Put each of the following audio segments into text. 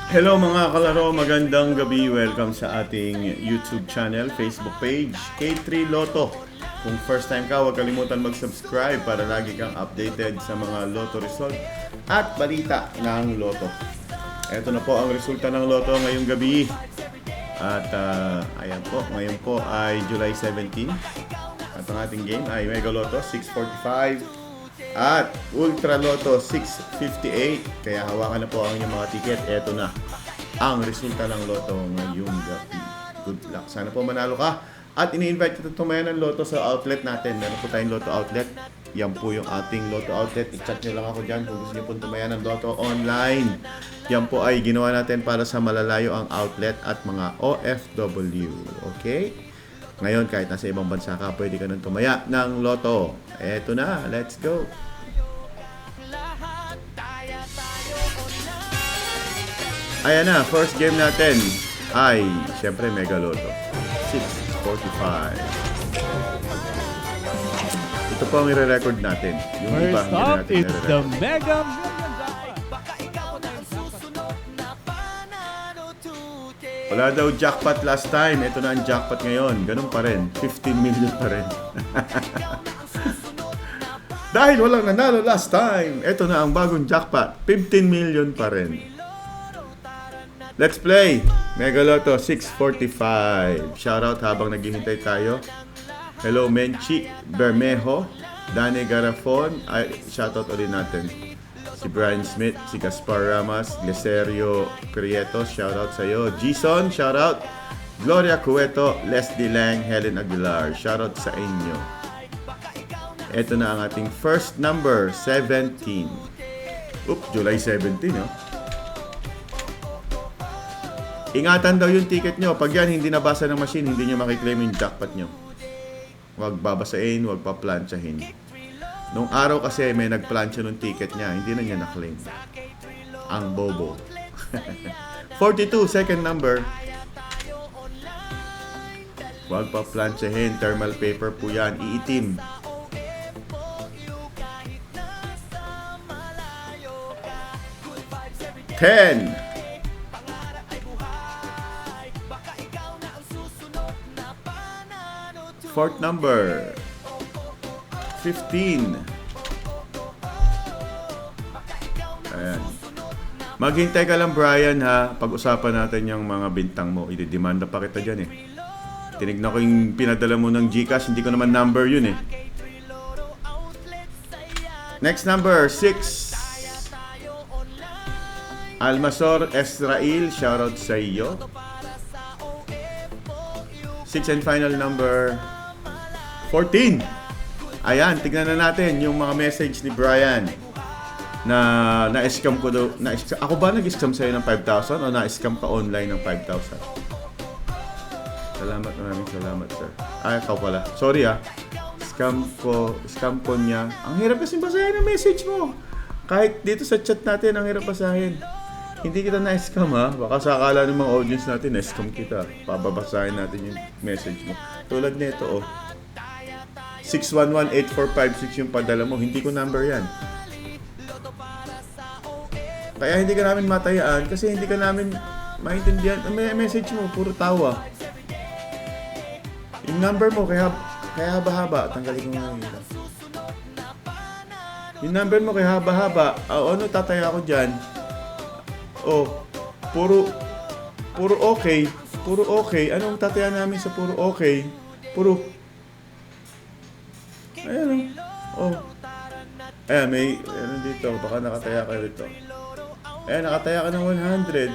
Hello mga kalaro, magandang gabi. Welcome sa ating YouTube channel, Facebook page, K3 Lotto. Kung first time ka, huwag kalimutan mag-subscribe para lagi kang updated sa mga Lotto result at balita ng Lotto. Ito na po ang resulta ng Lotto ngayong gabi. At ayan po, ngayon po ay July 17. At ang ating game ay Mega Lotto 645 at Ultra Lotto 658. Kaya hawakan na po ang inyong mga ticket. Eto na ang resulta ng Lotto ngayong gabi. Good luck. Sana po manalo ka. At ini-invite kita tumayan ng Lotto sa outlet natin. Meron po tayong Lotto outlet. Yan po yung ating Lotto outlet. I-chat nyo lang ako dyan kung gusto nyo po tumayan ng Lotto online. Yan po ay ginawa natin para sa malalayo ang outlet at mga OFW. Okay? Ngayon, kahit nasa ibang bansa ka, pwede ka nang tumaya ng Lotto. Eto na, let's go! Ayan na, first game natin ay, syempre, Mega Lotto. 645. Ito po ang i-record natin. Yung iba, First up, it's the Mega Million Wala daw jackpot last time. Ito na ang jackpot ngayon. Ganun pa rin. 15 million pa rin. Dahil walang nanalo last time, ito na ang bagong jackpot. 15 million pa rin. Let's play. Mega Lotto 645. Shoutout habang naghihintay tayo. Hello Menchi Bermejo, Dani Garafon. Ay, shoutout ulit natin. Si Brian Smith, si Gaspar Ramas, Gleserio Prieto, shoutout sa iyo. Gison, shoutout. Gloria Cueto, Leslie Lang, Helen Aguilar, shoutout sa inyo. Ito na ang ating first number, 17. July 17, oh. Ingatan daw yung ticket nyo. Pag yan hindi nabasa ng machine, hindi nyo makiklaim yung jackpot nyo. Huwag babasain, huwag paplantsahin. Nung araw kasi may nagplansya ng ticket niya, hindi na niya na-claim. Ang bobo. 42, second number. Huwag paplantsahin, thermal paper po yan, iitim. Ten. Fourth number. 15. Ayan. Maghintay ka lang, Brian, ha. Pag-usapan natin yung mga bintang mo. Ididemanda pa kita dyan, eh. Tinignan ko yung pinadala mo ng GCash. Hindi ko naman number yun, eh. Next number, 6. Almasor Esrael, shoutout sa iyo. 6 and final number, 14. Ayan, tignan na natin yung mga message ni Brian na na-scam ko daw. Ako ba nag-scam sa'yo ng 5,000 o na-scam ka online ng 5,000? Salamat, maraming salamat, sir. Ay, ikaw pala. Sorry, Scam ko niya. Ang hirap kasi basahin ang message mo. Kahit dito sa chat natin, ang hirap basahin. Hindi kita na-scam, ha? Baka sa akala ng mga audience natin, na-scam kita. Pababasahin natin yung message mo. Tulad nito, 611-8456 yung padala mo. Hindi ko number yan. Kaya hindi ka namin matayaan kasi hindi ka namin maintindihan. May message mo, puro tawa. Yung number mo, kaya haba-haba. Tanggalin ko nga yun. Yung number mo, kaya haba-haba. Ano tataya ako dyan? Puro okay. Puro okay. Anong tataya namin sa puro okay? Puro ayan, ayan, may ano dito, baka nakataya ka rito. Ayan, nakataya ka ng 100.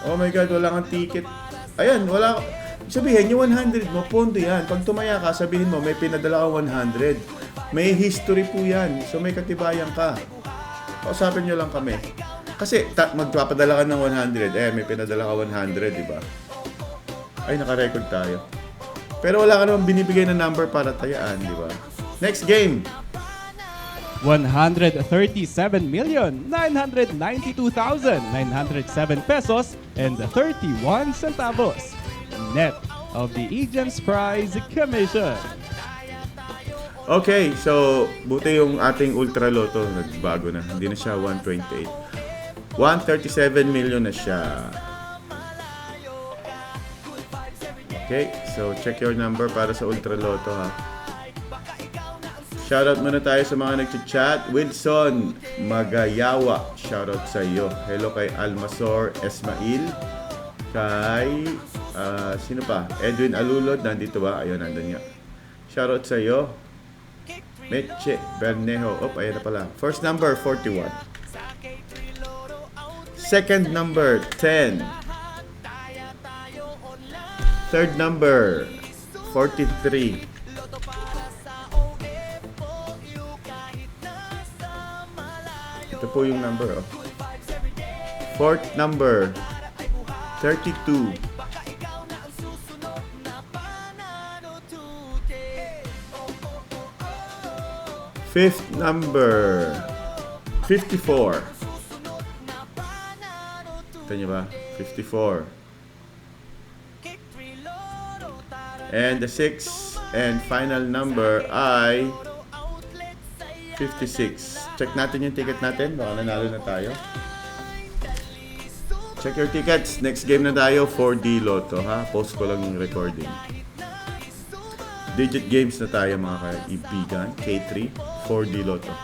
Oh my God, wala kang ticket. Ayan, wala. Sabihin, yung 100 mo, pondo yan. Pag tumaya ka, sabihin mo, may pinadala ka 100. May history po yan. So may katibayan ka. Kausapin nyo lang kami. Kasi magpapadala ka ng 100. May pinadala ka 100, di ba? Ay, naka-record tayo. Pero wala ka naman binibigay na number para tayaan, di ba? Next game. 130,992,907 pesos and 31 centavos. Net of the agent's prize commission. Okay, so buti yung ating Ultra Lotto nagbago na. Hindi na siya 128. 137 million na siya. Okay, so check your number para sa Ultra Lotto ha. Shoutout muna tayo sa mga nag-chat. Wilson Magayawa, shoutout sa iyo. Hello kay Almasor Esmail. Kay, sino pa? Edwin Alulod, nandito ba? Ayun, nandun nga. Shoutout sa iyo. Meche Bernejo. Ayan na pala. First number, 41. Second number, 10. Third number, 43. Ito po yung number, oh. Fourth number, 32. Fifth number, 54. Ito niyo ba? 54. And the sixth and final number ay 56. Check natin yung ticket natin. Baka nanalo na tayo. Check your tickets. Next game na tayo, 4D Lotto, ha? Post ko lang yung recording. Digit games na tayo, mga kaibigan. K3, 4D Lotto.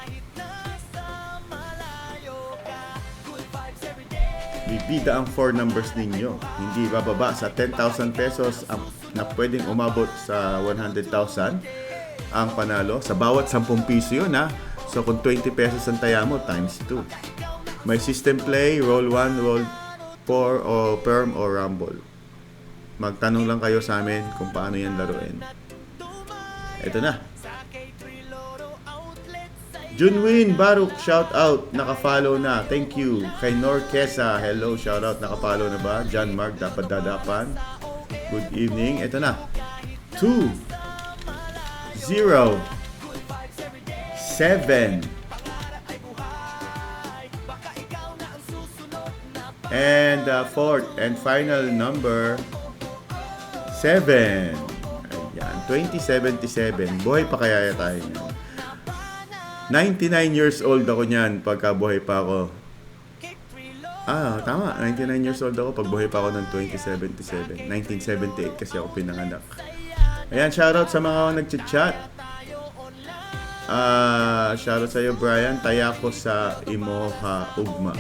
Bibida ang 4 numbers ninyo. Hindi bababa sa 10,000 pesos na pwedeng umabot sa 100,000 ang panalo. Sa bawat 10 piso yun, ha? So kung 20 pesos ang taya mo, times 2. May system play, roll 1, roll 4, o perm o rumble. Magtanong lang kayo sa amin kung paano yan laruin. Ito na. Junwin Baruk, shout out, naka-follow na. Thank you. Kay Nor Kesa, hello, shout out, naka-follow na ba? John Mark, dapat dadapan. Good evening. Ito na. 2 0 7 and fourth and final number 7. Ayan, 2077. Buhay pa kaya tayo niyan. 99 years old ako niyan pagka buhay pa ako. Tama. 99 years old ako pag buhay pa ako ng 2077. 1978 kasi ako pinanganak. Ayan, shoutout sa mga nag-chat. Shoutout sa iyo, Brian. Taya ko sa Imoha Ugma.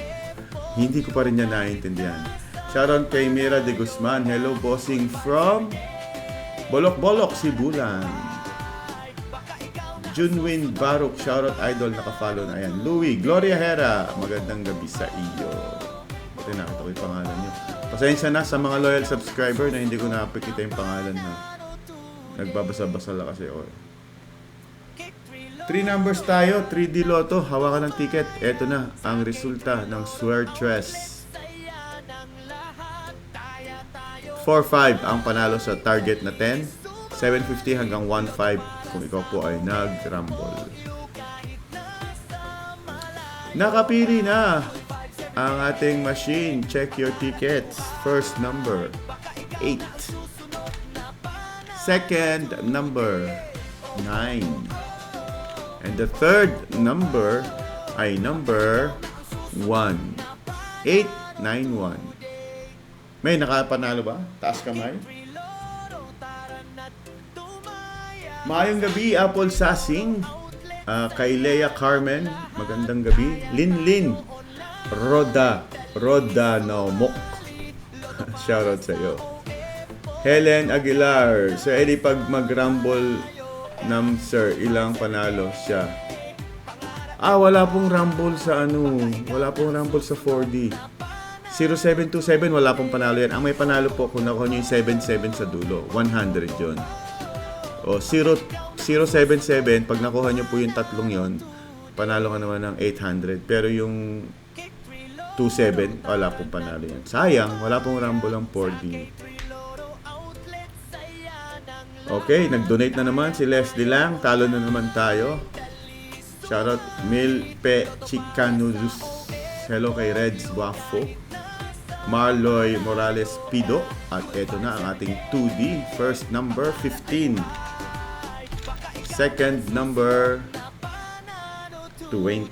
Hindi ko pa rin yan naiintindihan. Shoutout kay Mira de Guzman. Hello, bossing from Bolok-Bolok, Sibulan. Junwin Baruk, shoutout idol, naka-follow na. Ayan, Louie, Gloria Hera, magandang gabi sa iyo. Ito, nakita ko yung pangalan nyo. Pasensya na sa mga loyal subscriber na hindi ko napakita yung pangalan ha. Nagbabasa-basa lang kasi ako. 3 numbers tayo, 3D Lotto, hawakan ng ticket. Ito na ang resulta ng Swertres. 4-5 ang panalo sa target na 10. 750 hanggang 1.5 kung ikaw po ay nag-rumble. Nakapili na ang ating machine. Check your tickets. First number, 8. Second number, 9. And the third number ay number 1. 891. May nakapanalo ba? Taas kamay. Maayong gabi, Apple Sasing. Kay Leia Carmen, magandang gabi. Linlin Rodanomok. Shoutout sa iyo. Helen Aguilar. So, edi pag mag-rumble ng sir, ilang panalo siya? Wala pong rumble sa wala pong rumble sa 4D. 0727, wala pong panalo yan. Ang may panalo po, kung nakuha nyo yung 77 sa dulo, 100 yun. O 077, pag nakuha nyo po yung tatlong yon, panalo ka naman ng 800. Pero yung 27, wala pong panalo yan. Sayang, wala pong rumble ang 4D. Okay, nag-donate na naman si Leslie Lang. Talo na naman tayo. Shoutout Milpe Chicanudus. Hello kay Reds Wafo. Marloy Morales Pido. At eto na ang ating 2D. First number 15. second number 22.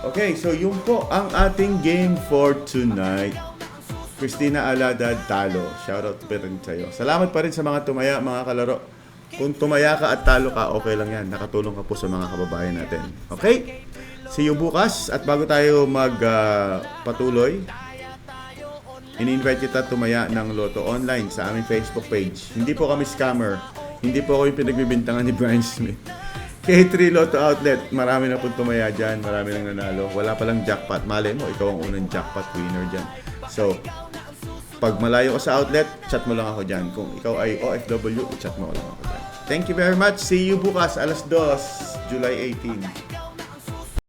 Okay, so yun po ang ating game for tonight. Christina Alada, talo. Shoutout pa rin sa'yo. Salamat pa rin sa mga tumaya, mga kalaro. Kung tumaya ka at talo ka, okay lang yan. Nakatulong ka po sa mga kababayan natin. Okay? See you bukas. At bago tayo magpatuloy, ini-invite kita tumaya ng Lotto Online sa aming Facebook page. Hindi po kami scammer. Hindi po ako yung pinagbibintangan ni Brian Smith. K3 Lotto Outlet. Marami na pong tumaya dyan. Marami nang nanalo. Wala palang jackpot. Malay mo, ikaw ang unang jackpot winner dyan. So, pag malayo ka sa outlet, chat mo lang ako dyan. Kung ikaw ay OFW, chat mo lang ako dyan. Thank you very much. See you bukas, alas 2, July 18.